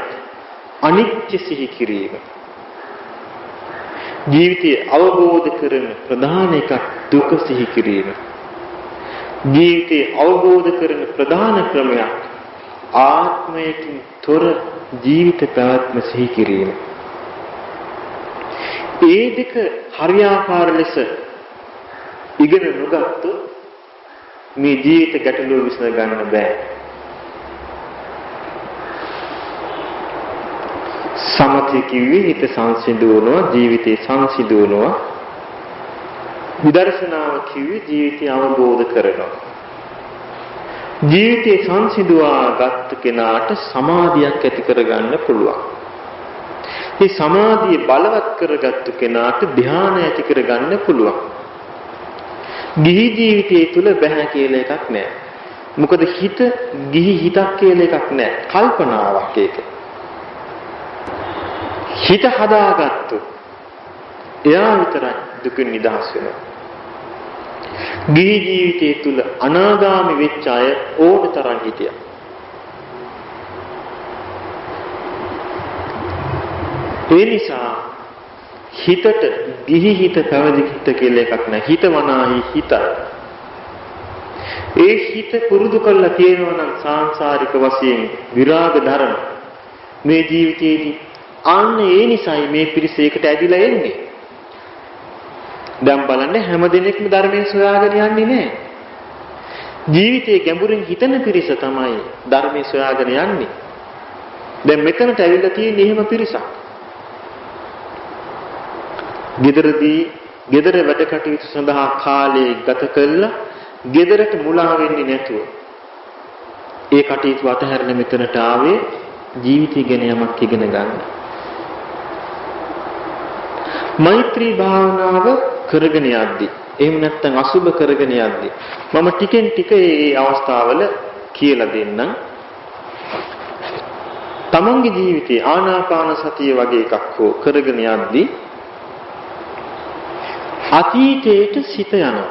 අනිත්‍ය සිහි කිරීම. ජීවිතය අවබෝධ කරන ප්‍රධාන එකක් දුක සිහි කිරීම. ජීවිතය අවබෝධ කරන ප්‍රධාන ක්‍රමයක් ආත්මයෙන් තොර ජීවිත පැවැත්ම සිහි කිරීම. ඒ දෙක හරියාකාර ලෙස ඉගෙන නොගත්තොත් මේ ජීවිත ගැටලුව විසඳ ගන්න බෑ. සමථය කිව්වේ හිත සංසිඳුවනවා, ජීවිතේ සංසිඳුවනවා. විදර්ශනාව කිව්වේ ජීවිතය අවබෝධ කරනවා. ජීවිතේ සංසිඳුවා ගත්ත කෙනාට සමාධියක් ඇති කරගන්න පුළුවන්. මේ සමාධිය බලවත් කරගත්තු කෙනාට ධ්‍යාන ඇති කරගන්න පුළුවන්. ගිහි ජීවිතය තුල බෑ කියලා එකක් නෑ. මොකද හිත ගිහි හිතක් කියලා එකක් නෑ. කල්පනාවක් ඒක. හිත හදාගත්තු එයා විතරයි දුකින් නිදහස් වෙනවා. ගිහි ජීවිතය තුල අනාගාමි වෙච්ච අය ඕන තරම් හිටියා. ඒ නිසා හිතට ගිහි හිත පැවිදි හිත කියලා එකක් නැහැ. හිත වනාහි හිත. ඒ හිත පුරුදු කරලා තියෙනවා නම් සාංශාරික වශයෙන් විරාග ධර්ම මේ ජීවිතයේදී අන්න ඒ නිසයි මේ පිරිස එකට ඇදිලා එන්නේ. දැන් බලන්න හැම දිනෙකම ධර්මයෙන් සොයාගෙන යන්නේ නැහැ. ජීවිතයේ ගැඹුරින් හිතන පිරිස තමයි ධර්මයේ සොයාගෙන යන්නේ. දැන් මෙතනට ඇවිල්ලා තියෙන්නේ එහෙම පිරිසක්. ගෙදර වැඩ කටයුතු සඳහා කාලය ගත කළා ගෙදරට මුලා වෙන්නේ නැතුව ඒ කටයුතු අතහැරලා මෙතනට ආවේ ජීවිතය ගැන යමක් ඉගෙන ගන්න. මෛත්‍රී භාවනාව කරගෙන යද්දී එහෙම නැත්නම් අසුබ කරගෙන යද්දී මම ටිකෙන් ටික මේ අවස්ථාවල කියලා දෙන්නම්. තමන්ගේ ජීවිතේ ආනාපාන සතිය වගේ එකක් හෝ කරගෙන යද්දී අතීතයට සිත යනවා.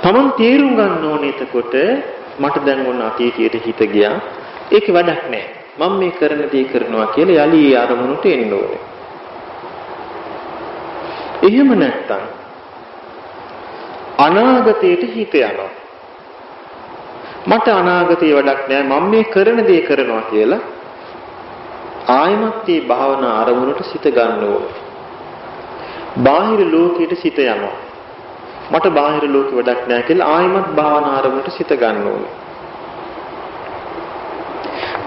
තමන් තේරුම් ගන්න ඕනේ එතකොට මට දැන් ඔන්න අතීතයට හිත ගියා. ඒක වැඩක් නෑ. මම මේ කරන දේ කරනවා කියලා යලි ඒ අරමුණට එන්න ඕනේ. එහෙම නැත්තම් අනාගතයට හිත යනවා. මට අනාගතේ වැඩක් නෑ. මම මේ කරන දේ කරනවා කියලා ආයමත් මේ භාවනා අරමුණට සිත ගන්න ඕනේ. බාහිර ලෝකයට සිත යනවා. මට බාහිර ලෝකෙ වැඩක් නැහැ කියලා ආයමත් භාවනා ආරමුණට සිත ගන්න ඕනේ.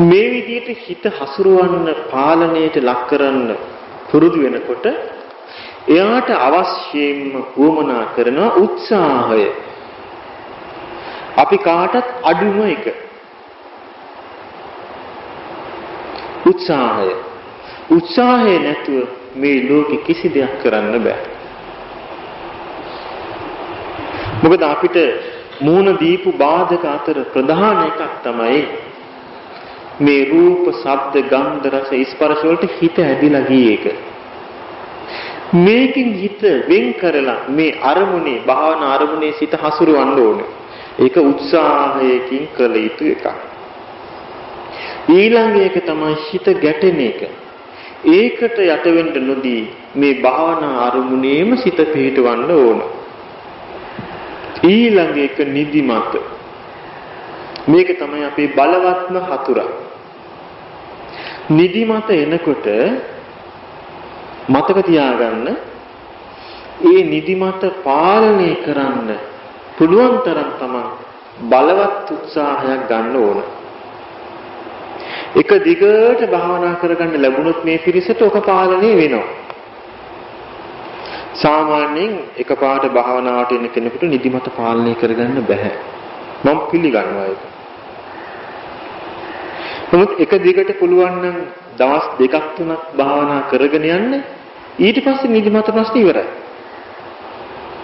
මේ විදිහට හිත හසුරවන්න, පාලනයට ලක් කරන්න පුරුදු වෙනකොට එයාට අවශ්‍යයෙන්ම වුමනා කරන උත්සාහය. අපි කාටත් අඩුම එක. උත්සාහය නැතුව මේ ලෝකෙ කිසි දෙයක් කරන්න බෑ. මොකද අපිට මූණ දීපු බාධක අතර ප්‍රධාන එකක් තමයි මේ රූප, ශබ්ද, ගන්ධ, රස, ස්පර්ශ වලට හිත ඇදිලා ගියේ එක. මේකින් හිත වෙන් කරලා මේ අරමුණේ, භාවනා අරමුණේ සිත හසුරවන්න ඕනේ. ඒක උත්සාහයකින් කළ යුතු එකක්. ඊළඟ එක තමයි හිත ගැටෙන එක. ඒකට යට වෙන්න නොදී මේ භාවනා අරමුණේම සිත පිහිටවන්න ඕන. ඊළඟ එක නිදිමත. මේක තමයි අපේ බලවත්ම හතුරා. නිදිමත එනකොට මතක තියාගන්න ඒ නිදිමත පාලනය කරන්න පුළුවන් තරම් තමයි බලවත් උත්සාහයක් ගන්න ඕන. එක දිගට භාවනා කරගන්න ලැබුණොත් මේ පිරිසට ඔක පාලනය වෙනවා. සාමාන්‍යයෙන් එකපාරට භාවනාවට එන කෙනෙකුට නිදිමත පාලනය කරගන්න බෑ. මම පිළිගන්නවා ඒක. නමුත් එක දිගට පුළුවන් නම් දවස් දෙකක් තුනක් භාවනා කරගෙන යන්න ඊට පස්සේ නිදිමත ප්‍රශ්න ඉවරයි.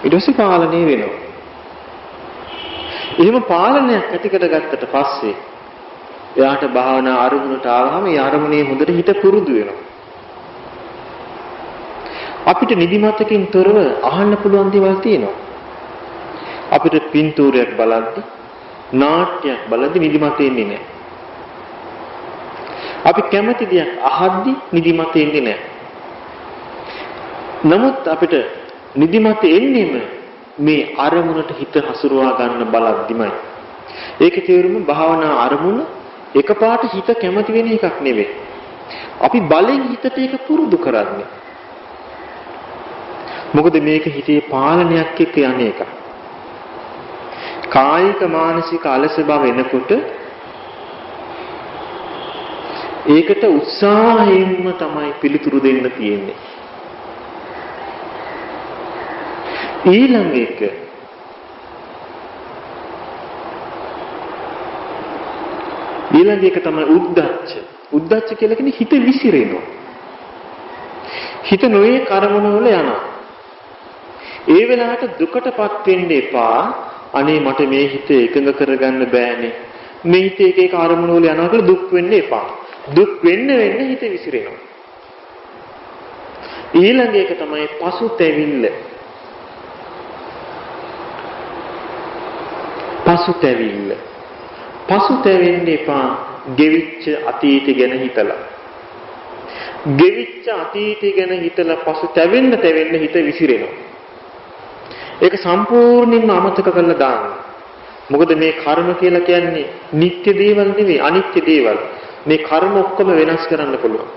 ඊට පස්සේ පාලනය වෙනවා. එහෙම පාලනයක් ඇති කරගත්තට පස්සේ එයාට භාවනා අරමුණට ආවම ඒ අරමුණේ හොඳට හිත පුරුදු වෙනවා. අපිට නිදිමතකින් තොරව අහන්න පුළුවන් දේවල් තියෙනවා. අපිට පින්තූරයක් බලද්දි, නාට්‍යයක් බලද්දි නිදිමත එන්නේ නැහැ. අපි කැමති දෙයක් අහද්දි නිදිමත එන්නේ නැහැ. නමුත් අපිට නිදිමත එන්නේම මේ අරමුණට හිත හසුරවා ගන්න බලද්දිමයි. ඒකේ තේරුම භාවනා අරමුණ එකපාරට හිත කැමති වෙන එකක් නෙවෙයි. අපි බලෙන් හිතට ඒක පුරුදු කරන්නේ. මොකද මේක හිතේ පාලනයක් එක්ක යන එක. කායික මානසික අලස බව එනකොට ඒකට උත්සාහයෙන්ම තමයි පිළිතුරු දෙන්න තියෙන්නේ. ඊළඟ එක තමයි උද්දච්ච. උද්දච්ච කියලා කියන්නේ හිත විසිරෙනවා. හිත නොයේ කර්මන වල යනවා. ඒ වෙලාවට දුකටපත් වෙන්න එපා. අනේ මට මේ හිත එකඟ කරගන්න බෑනේ. මේ හිත එක එක අරමුණු වල යනවා කියලා දුක් වෙන්න එපා. දුක් වෙන්න හිත විසිරෙනවා. ඊළඟ එක තමයි පසුතැවිල්ල. පසුතැවෙන්න එපා. ගෙවිච්ච අතීතය ගැන හිතලා. ගෙවිච්ච අතීතය ගැන හිතලා පසුතැවෙන්න හිත විසිරෙනවා. ඒක සම්පූර්ණයෙන්ම අමතක කරලා දාන්න. මොකද මේ කර්ම කියලා කියන්නේ නිත්‍ය දේවල් නෙවෙයි අනිත්‍ය දේවල්. මේ කර්ම ඔක්කොම වෙනස් කරන්න පුළුවන්.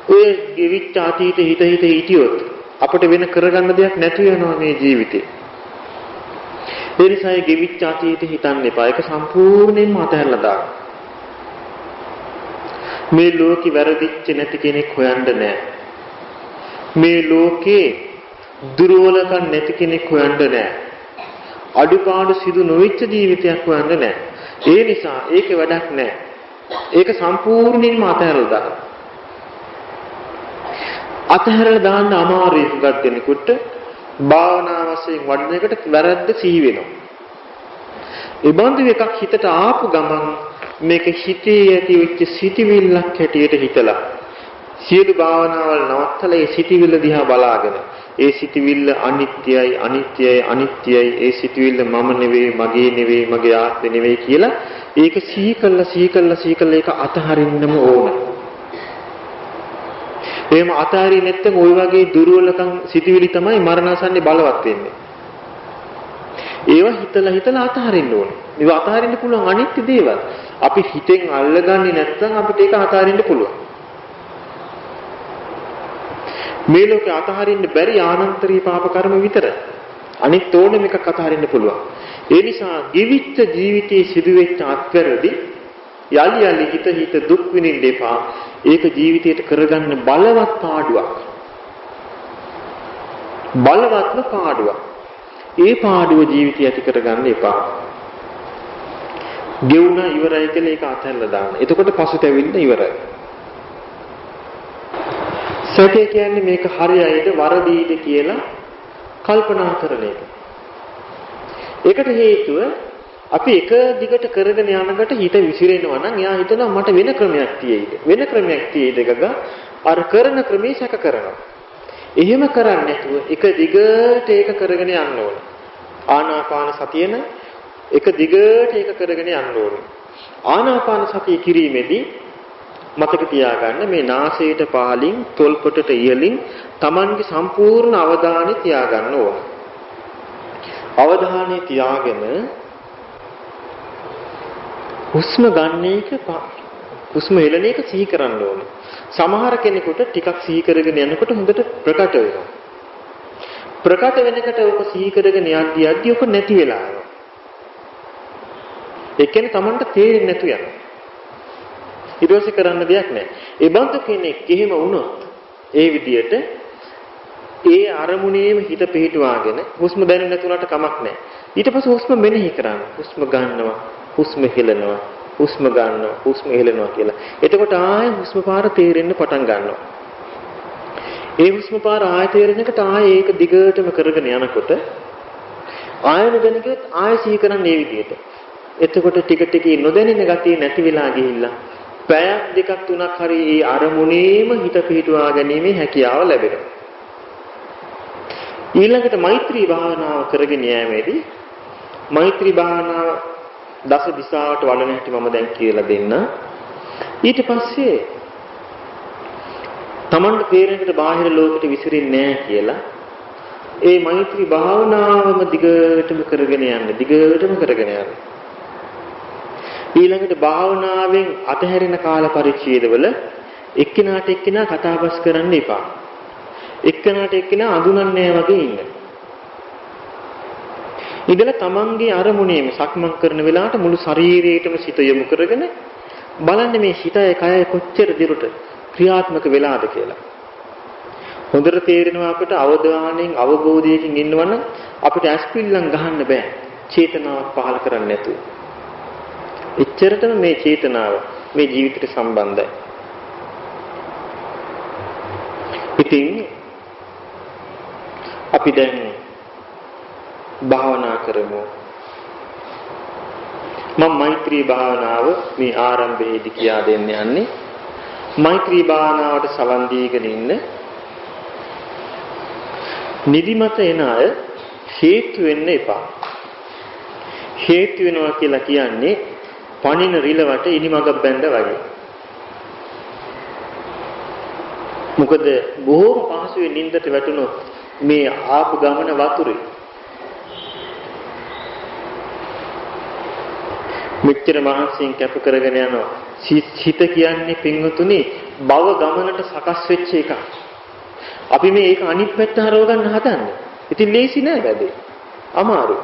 ඔය ගෙවිච්ච අතීතේ හිත හිටියොත් අපිට වෙන කරගන්න දෙයක් නැති වෙනවා මේ ජීවිතේ. ඒ නිසා ඒ ගෙවිච්ච අතීතේ හිතන්න එපා. ඒක සම්පූර්ණයෙන්ම අතහැරලා දාන්න. මේ ලෝකේ වැරදිච්ච නැති කෙනෙක් හොයන්න නැහැ. මේ ලෝකේ දුර්වලකම් නැති කෙනෙක් හොයන්න නැහැ. අඩුපාඩු සිදු නොවිච්ච ජීවිතයක් හොයන්න නැහැ. ඒ නිසා ඒකේ වැඩක් නැහැ. ඒක සම්පූර්ණයෙන්ම අතහැරලා දාන්න. අතහැරලා දාන්න අමාරුයි හුඟක් දෙනකොට භාවනා වශයෙන් වඩන එකට වැරද්ද සිහි වෙනවා. ඒ බඳු එකක් හිතට ආපු ගමන් මේක හිතේ ඇති වෙච්ච සිටිවිල්ලක් හැටියට හිතලා සියලු භාවනාවල් නවත්තලා ඒ සිටිවිල්ල දිහා බලාගෙන ඒ සිටිවිල්ල අනිත්‍යයි ඒ සිටිවිල්ල මම නෙවෙයි මගේ ආත්මෙ නෙවෙයි කියලා ඒක සිහි කළා ඒක අතහරින්නම ඕන. එහෙම අතහරින්නේ නැත්නම් ওই වගේ දුර්වලකම් සිටිවිලි තමයි මරණාසන්නේ බලවත් වෙන්නේ. ඒවා හිතලා අතහරින්න ඕනේ. ඒවා අතහරින්න පුළුවන් අනිත්‍ය දේවල්. අපි හිතෙන් අල්ලගන්නේ නැත්නම් අපිට ඒක අතහරින්න පුළුවන්. මේ ලෝකේ අතහරින්න බැරි ආනන්තරී පාප කර්ම විතරයි. අනිත් ඕනෙම එකක් අතහරින්න පුළුවන්. ඒ නිසා ජීවිත ජීවිතයේ සිදුවෙච්ච අත්වැරදි යලි හිත දුක් විඳින්න එපා. ඒක ජීවිතයට කරගන්න බලවත් පාඩුවක්. ඒ පාඩුව ජීවිතය ඇති කරගන්න එපා. ගෙවුණා ඉවරයි කියලා ඒක අතහැරලා දාන්න. එතකොට පසුතැවෙන්න ඉවරයි. සැකේ කියන්නේ මේක හරියයිද වරදීද කියලා කල්පනා කරන එක. ඒකට හේතුව අපි එක දිගට කරගෙන යනකොට හිත විසිරෙනවා නම් එයා හිතනවා මට වෙන ක්‍රමයක් තියෙයිද. වෙන ක්‍රමයක් තියෙයිද ගගා අර කරන ක්‍රමේ සැක කරනවා. එහෙම කරන්නේ නැතුව එක දිගට ඒක කරගෙන යන්න ඕන. ආනාපාන සතියන එක දිගට ඒක කරගෙන යන්න ඕන. ආනාපාන සතිය කිරීමේදී මතක තියාගන්න මේ නාසයට පහලින් තොල්පොටට ඉහලින් Tamanගේ සම්පූර්ණ අවධානය තියාගන්න ඕන. අවධානය තියාගෙන හුස්ම ගන්න එක හුස්ම හෙළන එක සිහි කරන්න ඕන. සමහර කෙනෙකුට ටිකක් සිහි කරගෙන යනකොට හොඳට ප්‍රකට වෙනවා. ප්‍රකට වෙනකොට ඔක සිහි කරගෙන යද්දී ඔක නැති වෙලා යනවා. ඒ කියන්නේ Tamanට තේරෙන්නේ නැතු යනවා. ඊට පස්සේ කරන්න දෙයක් නැහැ. ඒ බඳු කෙනෙක් එහෙම වුණොත් ඒ විදියට ඒ අරමුණේම හිත පිහිටුවාගෙන හුස්ම දැනෙන්නේ නැතුණාට කමක් නැහැ. ඊට පස්සේ හුස්ම මෙනෙහි කරන්න. හුස්ම ගන්නවා, හුස්ම හෙලනවා, හුස්ම ගන්නවා, හුස්ම හෙලනවා කියලා. එතකොට ආයෙ හුස්ම පාර තේරෙන්න පටන් ගන්නවා. ඒ හුස්ම පාර ආයෙ තේරෙනකොට ආයෙ ඒක දිගටම කරගෙන යනකොට ආයෙ නොදැනගියොත් ආයෙ සිහි කරන්නේ මේ විදිහට. එතකොට ටික ටික නොදැනෙන ගතිය නැති වෙලා ගිහිල්ලා පැයක් දෙකක් තුනක් හරි ඒ අරමුණේම හිත පිහිටුවා ගැනීමේ හැකියාව ලැබෙනවා. ඊළඟට මෛත්‍රී භාවනාව කරගෙන යෑමේදී මෛත්‍රී භාවනාව දස දිශාවට වඩන හැටි මම දැන් කියලා දෙන්න. ඊට පස්සේ Tamanට තේරෙනකට බාහිර ලෝකෙට විසිරෙන්නේ නැහැ කියලා ඒ මෛත්‍රී භාවනාවම දිගටම කරගෙන යන්න. ඊළඟට භාවනාවෙන් අතහැරෙන කාල පරිච්ඡේදවල එක්කිනාට එක්කිනා කතාබස් කරන්න එපා. එක්කෙනාට එක්කෙනා අඳුනන්නේ වගේ ඉන්න. ඉතල තමන්ගේ අරමුණේම සක්මන් කරන වෙලාවට මුළු ශරීරයටම සිත යොමු කරගෙන බලන්න මේ හිතය කය කොච්චර දිරට ක්‍රියාත්මක වෙලාද කියලා. හොඳට තේරෙනවා අපිට අවධානයෙන් අවබෝධයකින් ඉන්නවනම් අපිට ඇස්පිල්ලම් ගහන්න බෑ. චේතනාවක් පහල කරන්නේ නැතුව. එච්චරටම මේ චේතනාව මේ ජීවිතයට සම්බන්ධයි. ඉතින් අපි දැන් භාවනා කරමු. මම මෛත්‍රී භාවනාව මේ ආරම්භයේදී කියා දෙන්න යන්නේ. මෛත්‍රී භාවනාවට සවන් දීගෙන ඉන්න නිදිමත එන අය හේතු වෙන්න එපා. හේතු වෙනවා කියලා කියන්නේ පණින රිලවට ඉනිමගක් බැඳ වගේ. මොකද බොහෝම පහසුවෙන් නිින්දට වැටුණොත් මේ ආපු ගමන වතුරේ. මෙච්චර මහන්සියෙන් කැප කරගෙන යනවා. හිත කියන්නේ පින්වතුනි භව ගමනට සකස් වෙච්ච එකක්. අපි මේ ඒක අනිත් පැත්ත හරව ගන්න හදන්නේ. ඉතින් ලේසි නෑ වැඩේ. අමාරුයි.